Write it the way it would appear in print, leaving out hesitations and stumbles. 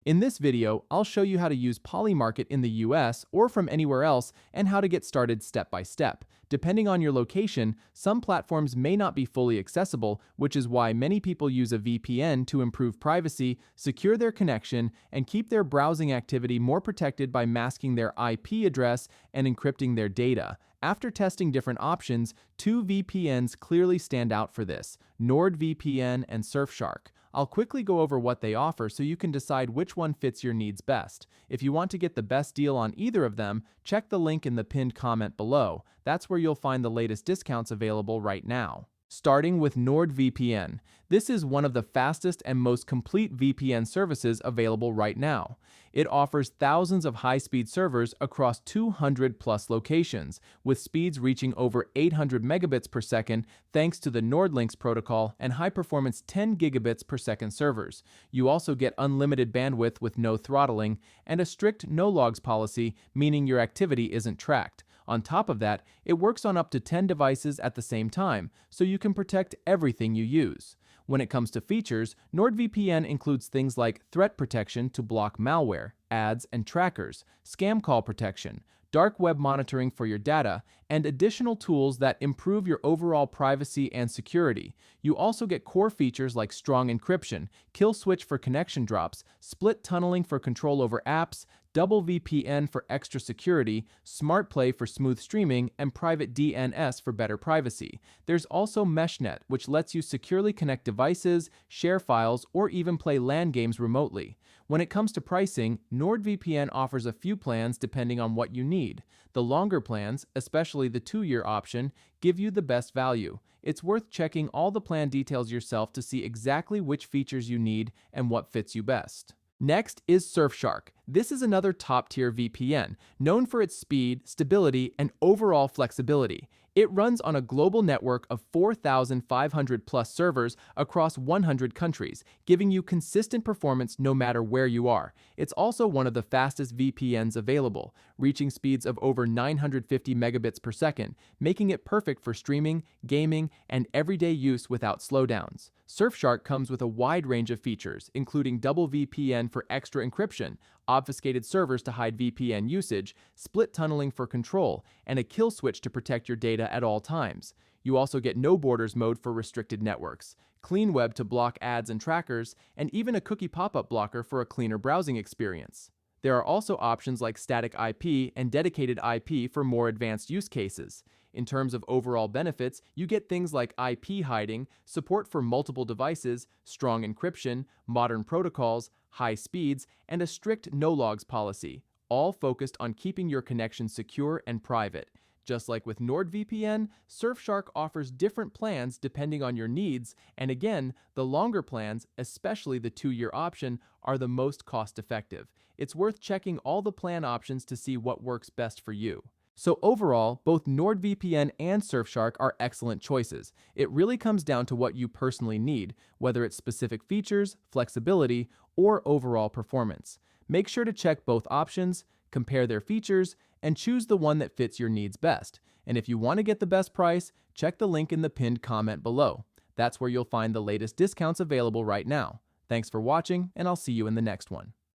In this video, I'll show you how to use Polymarket in the US or from anywhere else and how to get started step by step. Depending on your location, some platforms may not be fully accessible, which is why many people use a VPN to improve privacy, secure their connection, and keep their browsing activity more protected by masking their IP address and encrypting their data. After testing different options, two VPNs clearly stand out for this: NordVPN and Surfshark. I'll quickly go over what they offer so you can decide which one fits your needs best. If you want to get the best deal on either of them, check the link in the pinned comment below. That's where you'll find the latest discounts available right now. Starting with NordVPN. This is one of the fastest and most complete VPN services available right now. It offers thousands of high-speed servers across 200 plus locations, with speeds reaching over 800 megabits per second thanks to the NordLynx protocol and high-performance 10 gigabits per second servers. You also get unlimited bandwidth with no throttling and a strict no-logs policy, meaning your activity isn't tracked. On top of that, it works on up to 10 devices at the same time, so you can protect everything you use. When it comes to features, NordVPN includes things like threat protection to block malware, ads, and trackers, scam call protection, dark web monitoring for your data, and additional tools that improve your overall privacy and security. You also get core features like strong encryption, kill switch for connection drops, split tunneling for control over apps, double VPN for extra security, smart play for smooth streaming, and private DNS for better privacy. There's also MeshNet, which lets you securely connect devices, share files, or even play LAN games remotely. When it comes to pricing, NordVPN offers a few plans depending on what you need. The longer plans, especially the 2-year option, give you the best value. It's worth checking all the plan details yourself to see exactly which features you need and what fits you best. Next is Surfshark. This is another top-tier VPN, known for its speed, stability, and overall flexibility. It runs on a global network of 4,500 plus servers across 100 countries, giving you consistent performance no matter where you are. It's also one of the fastest VPNs available, reaching speeds of over 950 megabits per second, making it perfect for streaming, gaming, and everyday use without slowdowns. Surfshark comes with a wide range of features, including double VPN for extra encryption, obfuscated servers to hide VPN usage, split tunneling for control, and a kill switch to protect your data at all times. You also get no borders mode for restricted networks, clean web to block ads and trackers, and even a cookie pop-up blocker for a cleaner browsing experience. There are also options like static IP and dedicated IP for more advanced use cases. In terms of overall benefits, you get things like IP hiding, support for multiple devices, strong encryption, modern protocols, high speeds, and a strict no-logs policy, all focused on keeping your connection secure and private. Just like with NordVPN, Surfshark offers different plans depending on your needs, and again, the longer plans, especially the 2-year option, are the most cost-effective. It's worth checking all the plan options to see what works best for you. So overall, both NordVPN and Surfshark are excellent choices. It really comes down to what you personally need, whether it's specific features, flexibility, or overall performance. Make sure to check both options, compare their features, and choose the one that fits your needs best. And if you want to get the best price, check the link in the pinned comment below. That's where you'll find the latest discounts available right now. Thanks for watching, and I'll see you in the next one.